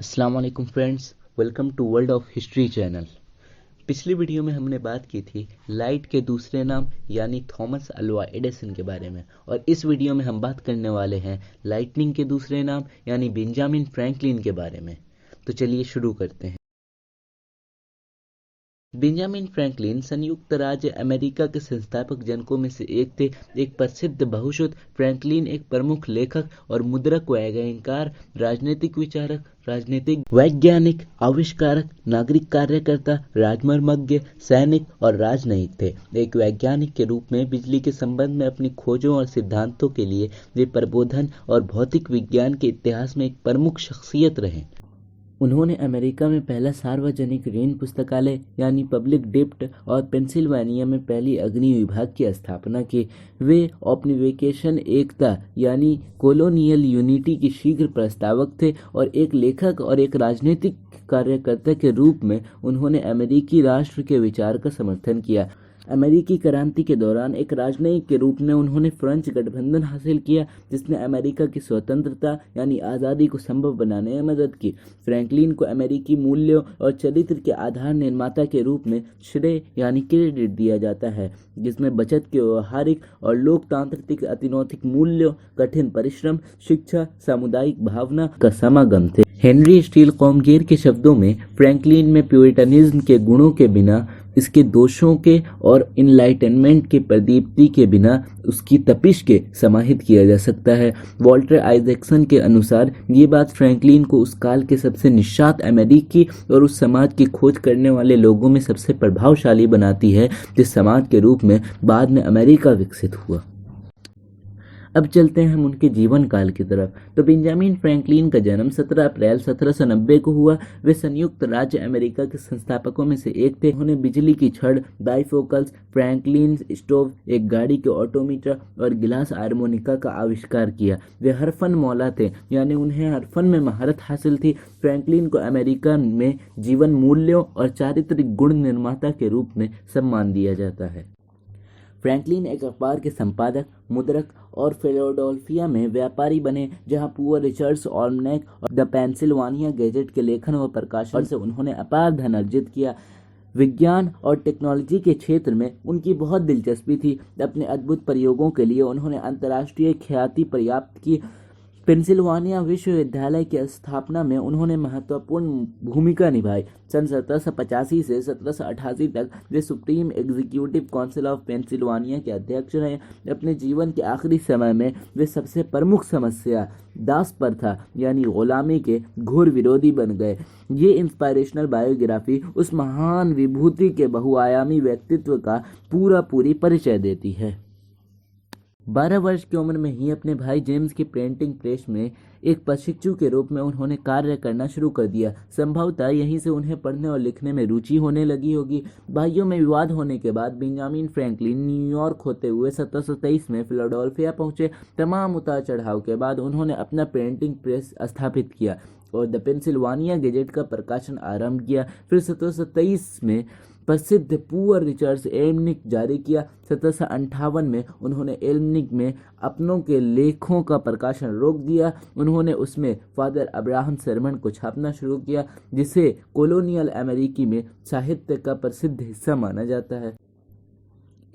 अस्सलाम वालेकुम friends, welcome to world of history channel. पिछली वीडियो में हमने बात की थी लाइट के दूसरे नाम यानी थॉमस अल्वा एडिसन के बारे में, और इस वीडियो में हम बात करने वाले हैं लाइटनिंग के दूसरे नाम यानी बेंजामिन फ्रैंकलिन के बारे में। तो चलिए शुरू करते हैं। बेंजामिन फ्रैंकलिन संयुक्त राज्य अमेरिका के संस्थापक जनकों में से एक थे। एक प्रसिद्ध बहुश्रुत फ्रैंकलिन एक प्रमुख लेखक और मुद्रक वैज्ञानिकार, राजनीतिक विचारक, राजनीतिक वैज्ञानिक, आविष्कारक, नागरिक कार्यकर्ता, राजमर्मज्ञ, सैनिक और राजनयिक थे। एक वैज्ञानिक के रूप में बिजली के संबंध में अपनी खोजों और सिद्धांतों के लिए वे प्रबोधन और भौतिक विज्ञान के इतिहास में एक प्रमुख शख्सियत रहे। उन्होंने अमेरिका में पहला सार्वजनिक ऋण पुस्तकालय यानी पब्लिक डिप्ट और पेंसिल्वानिया में पहली अग्नि विभाग की स्थापना की। वे औपनिवेशिक एकता यानी कॉलोनियल यूनिटी के शीघ्र प्रस्तावक थे और एक लेखक और एक राजनीतिक कार्यकर्ता के रूप में उन्होंने अमेरिकी राष्ट्र के विचार का समर्थन किया। अमेरिकी क्रांति के दौरान एक राजनयिक के रूप में उन्होंने फ्रेंच गठबंधन हासिल किया, जिसने अमेरिका की स्वतंत्रता यानी आज़ादी को संभव बनाने में मदद की। फ्रैंकलिन को अमेरिकी मूल्यों और चरित्र के आधार निर्माता के रूप में श्रेय यानी क्रेडिट दिया जाता है, जिसमें बचत के व्यवहारिक और लोकतांत्रिक अतिनैतिक मूल्यों, कठिन परिश्रम, शिक्षा, सामुदायिक भावना का समागम थे। हेनरी स्टील कॉमगेर के शब्दों में, फ्रैंकलिन में प्यूरिटनिज्म के गुणों के बिना, इसके दोषों के और इनलाइटनमेंट के प्रदीप्ति के बिना उसकी तपिश के समाहित किया जा सकता है। वॉल्टर आइजैक्सन के अनुसार ये बात फ्रैंकलिन को उस काल के सबसे निषाद अमेरिकी और उस समाज की खोज करने वाले लोगों में सबसे प्रभावशाली बनाती है जिस समाज के रूप में बाद में अमेरिका विकसित हुआ। अब चलते हैं हम उनके जीवन काल की तरफ। तो बेंजामिन फ्रैंकलिन का जन्म 17 अप्रैल 1790 को हुआ। वे संयुक्त राज्य अमेरिका के संस्थापकों में से एक थे। उन्होंने बिजली की छड़, बाइफोकल्स, फ्रैंकलिन स्टोव, एक गाड़ी के ऑटोमीटर और गिलास हारमोनिका का आविष्कार किया। वे हरफन मौला थे, यानी उन्हें हरफन में महारत हासिल थी। फ्रैंकलिन को अमेरिका में जीवन मूल्यों और चारित्रिक गुण निर्माता के रूप में सम्मान दिया जाता है। फ्रैंकलिन एक अखबार के संपादक, मुद्रक और फिलाडेल्फिया में व्यापारी बने, जहां पुअर रिचर्ड्स ऑल्मनेक और द पेंसिल्वानिया गैजेट के लेखन व प्रकाशन से उन्होंने अपार धन अर्जित किया। विज्ञान और टेक्नोलॉजी के क्षेत्र में उनकी बहुत दिलचस्पी थी। अपने अद्भुत प्रयोगों के लिए उन्होंने अंतर्राष्ट्रीय ख्याति प्राप्त की। पेंसिल्वानिया विश्वविद्यालय की स्थापना में उन्होंने महत्वपूर्ण भूमिका निभाई। सन 1785 से 1788 तक वे supreme executive council of Pennsylvania के अध्यक्ष रहे। अपने जीवन के आखिरी समय में वे सबसे प्रमुख समस्या दास प्रथा यानी गुलामी के घोर विरोधी बन गए। ये इंस्पायरेशनल बायोग्राफी उस महान विभूति के बहुआयामी व्यक्तित्व का पूरी परिचय देती है। 12 वर्ष की उम्र में ही अपने भाई जेम्स की प्रिंटिंग प्रेस में एक प्रशिक्षु के रूप में उन्होंने कार्य करना शुरू कर दिया। संभवतः यहीं से उन्हें पढ़ने और लिखने में रुचि होने लगी होगी। भाइयों में विवाद होने के बाद बेंजामिन फ्रैंकलिन न्यूयॉर्क होते हुए 1723 में फिलाडेल्फिया पहुंचे। तमाम उतार चढ़ाव के बाद उन्होंने अपना प्रिंटिंग प्रेस स्थापित किया और द पेंसिल्वानिया गैजेट का प्रकाशन आरंभ किया। फिर 1727 में प्रसिद्ध पुअर रिचर्ड्स एल्मनिक जारी किया। 1758 में उन्होंने एल्मनिक में अपनों के लेखों का प्रकाशन रोक दिया। उन्होंने उसमें फादर अब्राहम सरमन को छापना शुरू किया, जिसे कॉलोनियल अमेरिकी में साहित्य का प्रसिद्ध हिस्सा माना जाता है।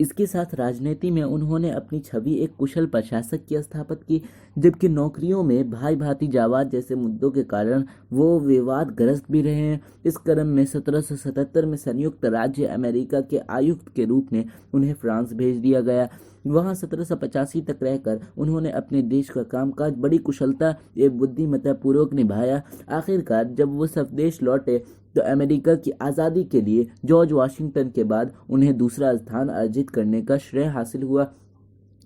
इसके साथ राजनीति में उन्होंने अपनी छवि एक कुशल प्रशासक की स्थापित की, जबकि नौकरियों में भाई भांति जावाद जैसे मुद्दों के कारण वो विवादग्रस्त भी रहे हैं। इस क्रम में 1777 में संयुक्त राज्य अमेरिका के आयुक्त के रूप में उन्हें फ्रांस भेज दिया गया। वहां 1785 तक रहकर उन्होंने अपने देश का कामकाज बड़ी कुशलता एवं बुद्धिमत्तापूर्वक निभाया। आखिरकार जब वो स्वदेश लौटे तो अमेरिका की आज़ादी के लिए जॉर्ज वाशिंगटन के बाद उन्हें दूसरा स्थान अर्जित करने का श्रेय हासिल हुआ।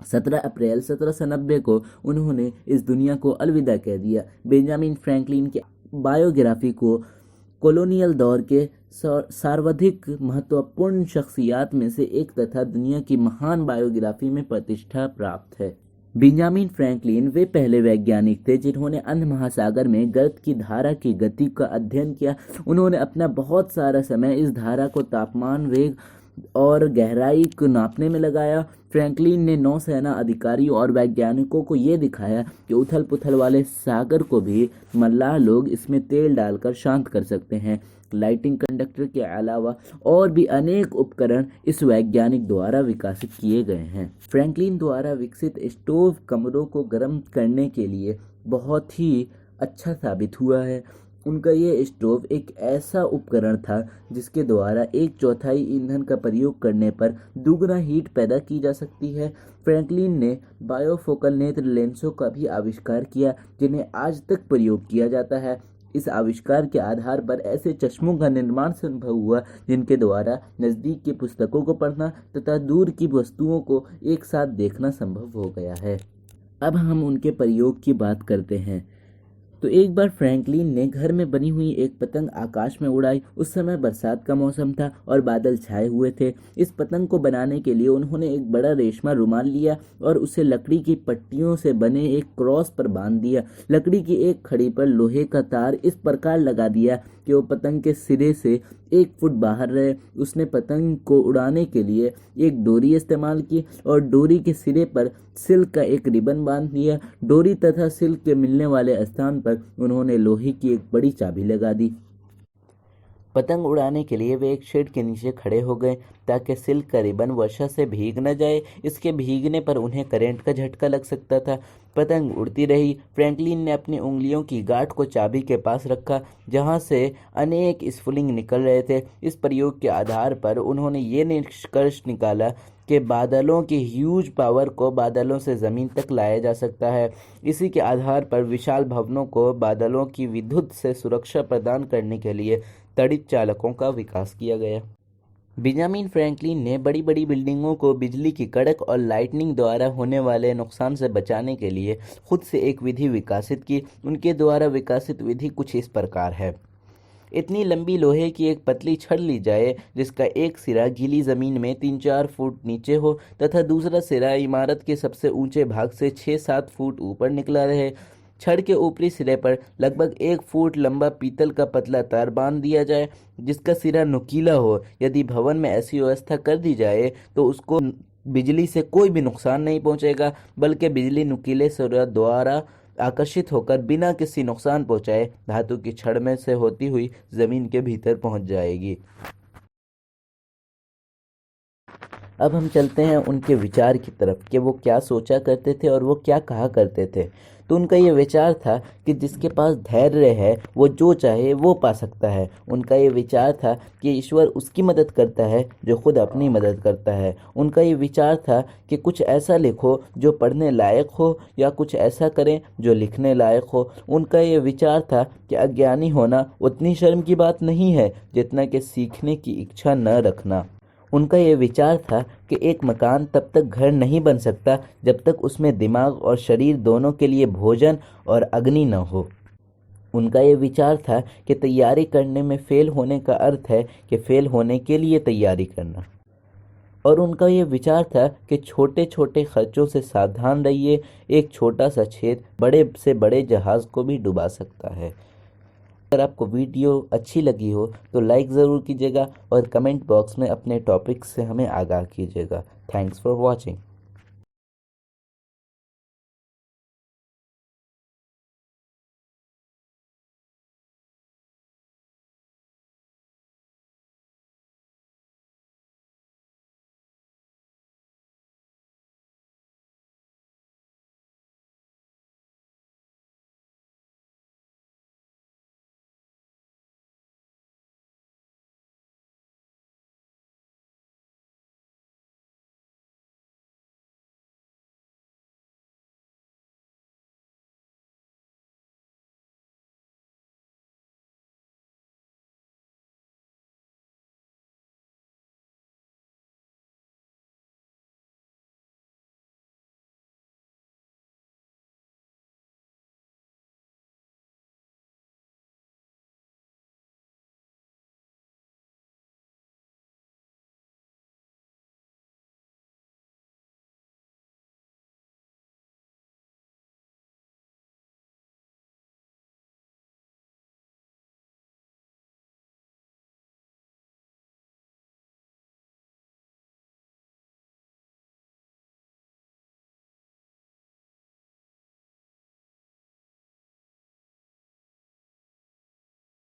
17 अप्रैल 1790 को उन्होंने इस दुनिया को अलविदा कह दिया। बेंजामिन फ्रैंकलिन की बायोग्राफी को कॉलोनियल दौर के सर्वाधिक महत्वपूर्ण शख्सियत में से एक तथा दुनिया की महान बायोग्राफी में प्रतिष्ठा प्राप्त है। बेंजामिन फ्रैंकलिन वे पहले वैज्ञानिक थे जिन्होंने अंध महासागर में गर्त की धारा की गति का अध्ययन किया। उन्होंने अपना बहुत सारा समय इस धारा को तापमान, वेग और गहराई को नापने में लगाया। फ्रैंकलिन ने नौसेना अधिकारियों और वैज्ञानिकों को ये दिखाया कि उथल पुथल वाले सागर को भी मल्लाह लोग इसमें तेल डालकर शांत कर सकते हैं। लाइटिंग कंडक्टर के अलावा और भी अनेक उपकरण इस वैज्ञानिक द्वारा विकसित किए गए हैं। फ्रैंकलिन द्वारा विकसित स्टोव कमरों को गर्म करने के लिए बहुत ही अच्छा साबित हुआ है। उनका ये स्टोव एक ऐसा उपकरण था जिसके द्वारा एक चौथाई ईंधन का प्रयोग करने पर दुगना हीट पैदा की जा सकती है। फ्रैंकलिन ने बायोफोकल नेत्र लेंसों का भी आविष्कार किया जिन्हें आज तक प्रयोग किया जाता है। इस आविष्कार के आधार पर ऐसे चश्मों का निर्माण संभव हुआ जिनके द्वारा नज़दीक की पुस्तकों को पढ़ना तथा दूर की वस्तुओं को एक साथ देखना संभव हो गया है। अब हम उनके प्रयोग की बात करते हैं। तो एक बार फ्रैंकलिन ने घर में बनी हुई एक पतंग आकाश में उड़ाई। उस समय बरसात का मौसम था और बादल छाए हुए थे। इस पतंग को बनाने के लिए उन्होंने एक बड़ा रेशमा रुमाल लिया और उसे लकड़ी की पट्टियों से बने एक क्रॉस पर बांध दिया। लकड़ी की एक छड़ी पर लोहे का तार इस प्रकार लगा दिया कि वो पतंग के सिरे से 1 फुट बाहर रहे। उसने पतंग को उड़ाने के लिए एक डोरी इस्तेमाल की और डोरी के सिरे पर सिल्क का एक रिबन बांध दिया। डोरी तथा सिल्क के मिलने वाले स्थान पर उन्होंने लोहे की एक बड़ी चाबी लगा दी। पतंग उड़ाने के लिए वे एक शेड के नीचे खड़े हो गए ताकि सिल्क का रिबन वर्षा से भीग न जाए। इसके भीगने पर उन्हें करंट का झटका लग सकता था। पतंग उड़ती रही। फ्रैंकलिन ने अपनी उंगलियों की गांठ को चाबी के पास रखा जहां से अनेक स्फुलिंग निकल रहे थे। इस प्रयोग के आधार पर उन्होंने ये निष्कर्ष निकाला कि बादलों की ह्यूज पावर को बादलों से ज़मीन तक लाया जा सकता है। इसी के आधार पर विशाल भवनों को बादलों की विद्युत से सुरक्षा प्रदान करने के लिए तड़ित चालकों का विकास किया गया। बेंजामिन फ्रैंकलिन ने बड़ी बड़ी बिल्डिंगों को बिजली की कड़क और लाइटनिंग द्वारा होने वाले नुकसान से बचाने के लिए खुद से एक विधि विकसित की। उनके द्वारा विकसित विधि कुछ इस प्रकार है। इतनी लंबी लोहे की एक पतली छड़ ली जाए जिसका एक सिरा गीली जमीन में 3-4 फुट नीचे हो तथा दूसरा सिरा इमारत के सबसे ऊंचे भाग से 6-7 फुट ऊपर निकला रहे। छड़ के ऊपरी सिरे पर लगभग 1 फुट लंबा पीतल का पतला तार बांध दिया जाए जिसका सिरा नुकीला हो। यदि भवन में ऐसी व्यवस्था कर दी जाए तो उसको बिजली से कोई भी नुकसान नहीं पहुंचेगा बल्कि बिजली नुकीले सिरे द्वारा आकर्षित होकर बिना किसी नुकसान पहुंचाए धातु की छड़ में से होती हुई जमीन के भीतर पहुंच जाएगी। अब हम चलते हैं उनके विचार की तरफ कि वो क्या सोचा करते थे और वो क्या कहा करते थे। तो उनका ये विचार था कि जिसके पास धैर्य है वो जो चाहे वो पा सकता है। उनका ये विचार था कि ईश्वर उसकी मदद करता है जो खुद अपनी मदद करता है। उनका ये विचार था कि कुछ ऐसा लिखो जो पढ़ने लायक हो या कुछ ऐसा करें जो लिखने लायक हो। उनका ये विचार था कि अज्ञानी होना उतनी शर्म की बात नहीं है जितना कि सीखने की इच्छा न रखना। उनका ये विचार था कि एक मकान तब तक घर नहीं बन सकता जब तक उसमें दिमाग और शरीर दोनों के लिए भोजन और अग्नि न हो। उनका ये विचार था कि तैयारी करने में फेल होने का अर्थ है कि फेल होने के लिए तैयारी करना। और उनका ये विचार था कि छोटे छोटे खर्चों से सावधान रहिए। एक छोटा सा छेद बड़े से बड़े जहाज को भी डुबा सकता है। अगर आपको वीडियो अच्छी लगी हो तो लाइक ज़रूर कीजिएगा और कमेंट बॉक्स में अपने टॉपिक से हमें आगाह कीजिएगा। Thanks for watching.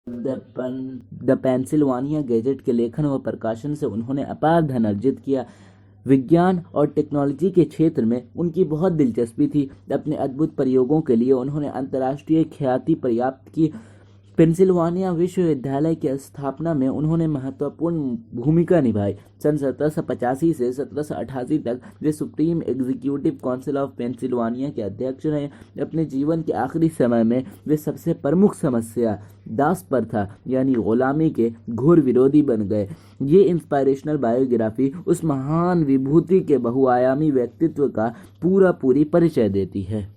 The Pennsylvania gadget के लेखन व प्रकाशन से उन्होंने अपार धन अर्जित किया। विज्ञान और टेक्नोलॉजी के क्षेत्र में उनकी बहुत दिलचस्पी थी। अपने अद्भुत प्रयोगों के लिए उन्होंने अंतर्राष्ट्रीय ख्याति प्राप्त की। पेंसिल्वानिया विश्वविद्यालय की स्थापना में उन्होंने महत्वपूर्ण भूमिका निभाई। सन 1785 से 1788 तक वे supreme executive council of Pennsylvania के अध्यक्ष रहे। अपने जीवन के आखिरी समय में वे सबसे प्रमुख समस्या दास प्रथा यानी गुलामी के घोर विरोधी बन गए। ये इंस्पायरेशनल बायोग्राफी उस महान विभूति के बहुआयामी व्यक्तित्व का पूरी परिचय देती है।